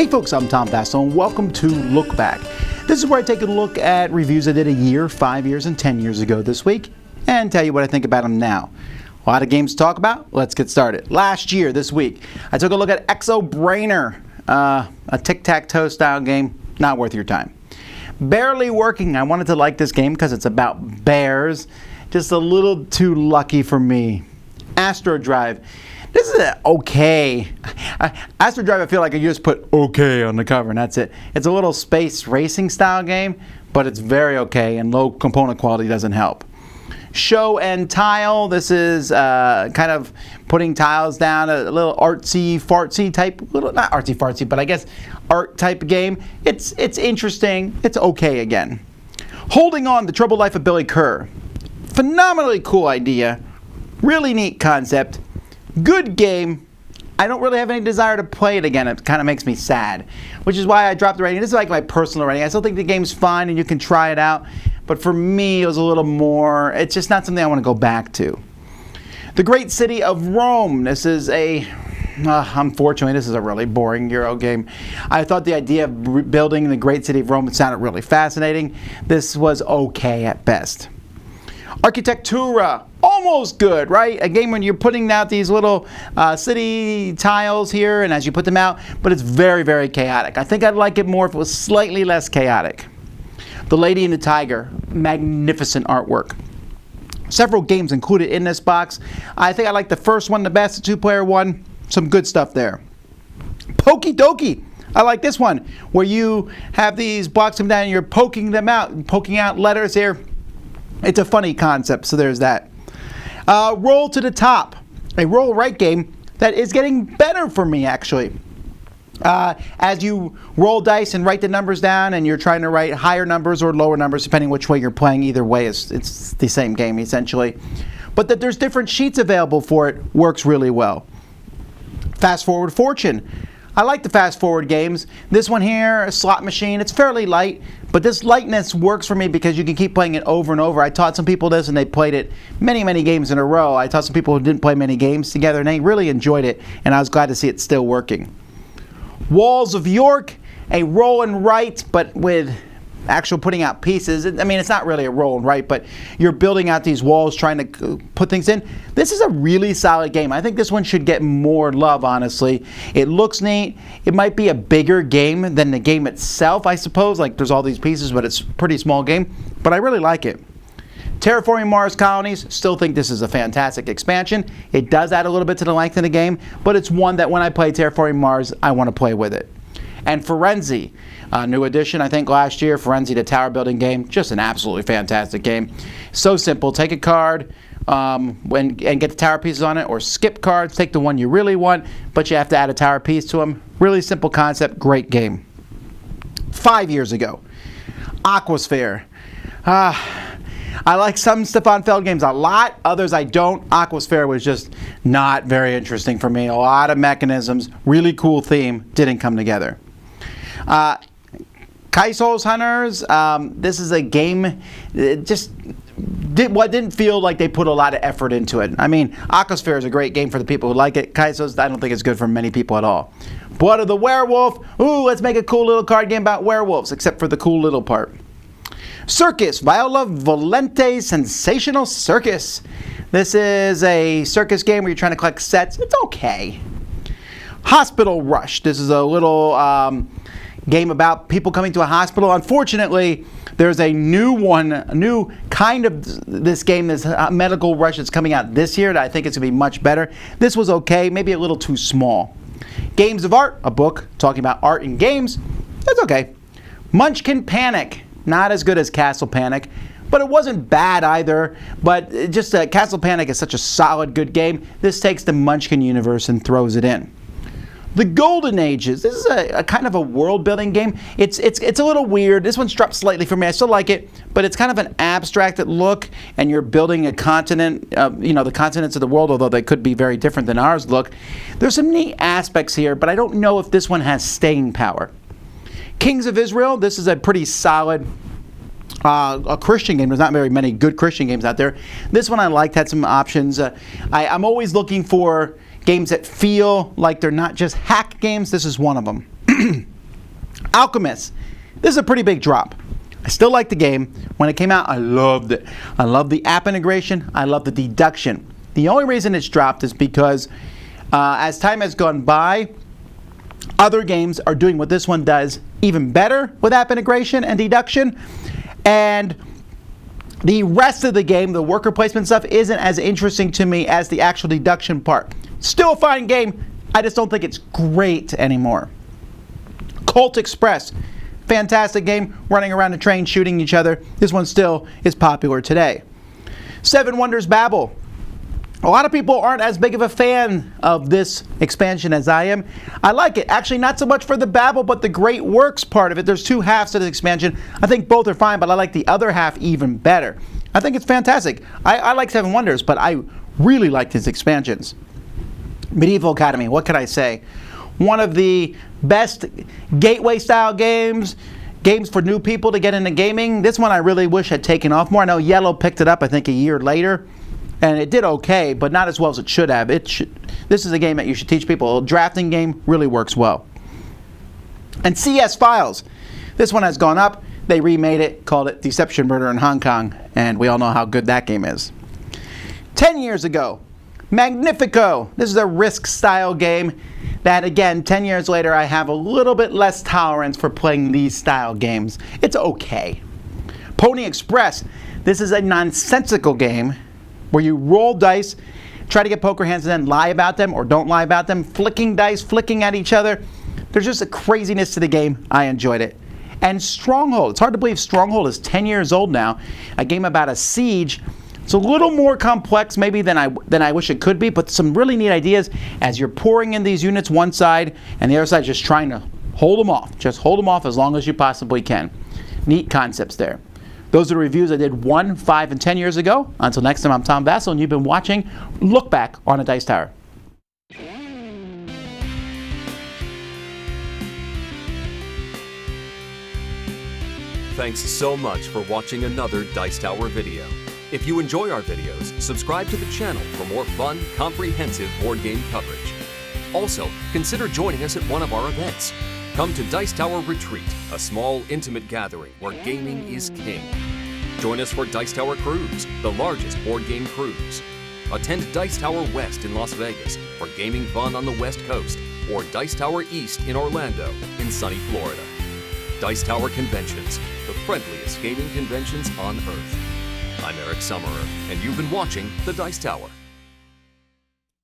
Hey folks, I'm Tom Vasel and welcome to Look Back. This is where I take a look at reviews I did a year, 5 years, and 10 years ago this week and tell you what I think about them now. A lot of games to talk about. Let's get started. Last year, this week, I took a look at Exo Brainer, a tic-tac-toe style game, not worth your time. Barely working. I wanted to like this game because it's about bears. Just a little too lucky for me. Astro Drive. This is okay. Astro Drive, I feel like you just put okay on the cover and that's it. It's a little space racing style game, but it's very okay and low component quality doesn't help. Show and Tile. This is kind of putting tiles down, a little artsy fartsy type, not artsy fartsy, but I guess art type game. It's interesting. It's okay again. Holding On, The Troubled Life of Billy Kerr. Phenomenally cool idea. Really neat concept. Good game. I don't really have any desire to play it again. It kind of makes me sad, which is why I dropped the rating. This is like my personal rating. I still think the game's fine and you can try it out, but for me it was a little more, it's just not something I want to go back to. The Great City of Rome. This is unfortunately, this is a really boring Euro game. I thought the idea of building the Great City of Rome sounded really fascinating. This was okay at best. Architectura, almost good, right? A game when you're putting out these little city tiles here, and as you put them out, but it's very, very chaotic. I think I'd like it more if it was slightly less chaotic. The Lady and the Tiger, magnificent artwork. Several games included in this box. I think I like the first one the best, the two-player one. Some good stuff there. Pokey Dokey. I like this one, where you have these blocks come down and you're poking them out, poking out letters here. It's a funny concept, so there's that. Roll to the Top, a roll right game that is getting better for me, actually. As you roll dice and write the numbers down, and you're trying to write higher numbers or lower numbers, depending which way you're playing. Either way, it's the same game, essentially. But that there's different sheets available for it works really well. Fast Forward Fortune. I like the fast forward games. This one here, a slot machine, it's fairly light, but this lightness works for me because you can keep playing it over and over. I taught some people this and they played it many, many games in a row. I taught some people who didn't play many games together and they really enjoyed it, and I was glad to see it still working. Walls of York, a roll and write, but with actual putting out pieces. I mean, it's not really a roll and write, but you're building out these walls, trying to put things in. This is a really solid game. I think this one should get more love, honestly. It looks neat. It might be a bigger game than the game itself, I suppose. Like, there's all these pieces, but it's a pretty small game. But I really like it. Terraforming Mars Colonies, still think this is a fantastic expansion. It does add a little bit to the length of the game, but it's one that when I play Terraforming Mars, I want to play with it. And Firenze, new edition, I think last year. Firenze, the tower building game, just an absolutely fantastic game. So simple. Take a card and get the tower pieces on it, or skip cards. Take the one you really want, but you have to add a tower piece to them. Really simple concept, great game. 5 years ago, Aquasphere. I like some Stefan Feld games a lot, others I don't. Aquasphere was just not very interesting for me. A lot of mechanisms, really cool theme, didn't come together. Kaisos Hunters, this is a game that just didn't feel like they put a lot of effort into it. I mean, Aquasphere is a great game for the people who like it. Kaisos, I don't think it's good for many people at all. Blood of the Werewolf, ooh, let's make a cool little card game about werewolves, except for the cool little part. Circus, Viola Volente Sensational Circus. This is a circus game where you're trying to collect sets. It's okay. Hospital Rush. This is a little game about people coming to a hospital. Unfortunately, there's a new one, a new kind of this game, this medical rush that's coming out this year that I think it's going to be much better. This was okay, maybe a little too small. Games of Art, a book talking about art and games. That's okay. Munchkin Panic. Not as good as Castle Panic, but it wasn't bad either. But just Castle Panic is such a solid, good game. This takes the Munchkin universe and throws it in. The Golden Ages. This is a kind of a world-building game. It's a little weird. This one's dropped slightly for me. I still like it, but it's kind of an abstracted look, and you're building a continent, the continents of the world, although they could be very different than ours look. There's some neat aspects here, but I don't know if this one has staying power. Kings of Israel, this is a pretty solid a Christian game. There's not very many good Christian games out there. This one I liked, had some options. I'm always looking for games that feel like they're not just hack games. This is one of them. Alchemist. This is a pretty big drop. I still like the game. When it came out, I loved it. I love the app integration. I love the deduction. The only reason it's dropped is because as time has gone by, other games are doing what this one does even better with app integration and deduction. And the rest of the game, the worker placement stuff, isn't as interesting to me as the actual deduction part. Still a fine game. I just don't think it's great anymore. Colt Express. Fantastic game, running around a train, shooting each other. This one still is popular today. Seven Wonders BABEL. A lot of people aren't as big of a fan of this expansion as I am. I like it. Actually, not so much for the BABEL, but the Great Works part of it. There's two halves to the expansion. I think both are fine, but I like the other half even better. I think it's fantastic. I like Seven Wonders, but I really like these expansions. Medieval Academy, what can I say? One of the best gateway style games for new people to get into gaming. This one I really wish had taken off more. I know Yellow picked it up I think a year later, and it did okay, but not as well as it should have. This is a game that you should teach people. A drafting game, really works well. And CS Files. This one has gone up. They remade it, called it Deception Murder in Hong Kong, and we all know how good that game is. 10 years ago, Magnifico. This is a Risk style game that, again, 10 years later, I have a little bit less tolerance for playing these style games. It's okay. Pony Express. This is a nonsensical game where you roll dice, try to get poker hands, and then lie about them or don't lie about them, flicking dice, flicking at each other. There's just a craziness to the game. I enjoyed it. And Stronghold. It's hard to believe Stronghold is 10 years old now. A game about a siege. It's a little more complex maybe than I wish it could be, but some really neat ideas as you're pouring in these units one side and the other side just trying to hold them off. Just hold them off as long as you possibly can. Neat concepts there. Those are the reviews I did 1, 5, and 10 years ago. Until next time, I'm Tom Vasel, and you've been watching Look Back on a Dice Tower. Thanks so much for watching another Dice Tower video. If you enjoy our videos, subscribe to the channel for more fun, comprehensive board game coverage. Also, consider joining us at one of our events. Come to Dice Tower Retreat, a small, intimate gathering where gaming is king. Join us for Dice Tower Cruise, the largest board game cruise. Attend Dice Tower West in Las Vegas for gaming fun on the West Coast, or Dice Tower East in Orlando in sunny Florida. Dice Tower Conventions, the friendliest gaming conventions on Earth. I'm Eric Summerer, and you've been watching The Dice Tower.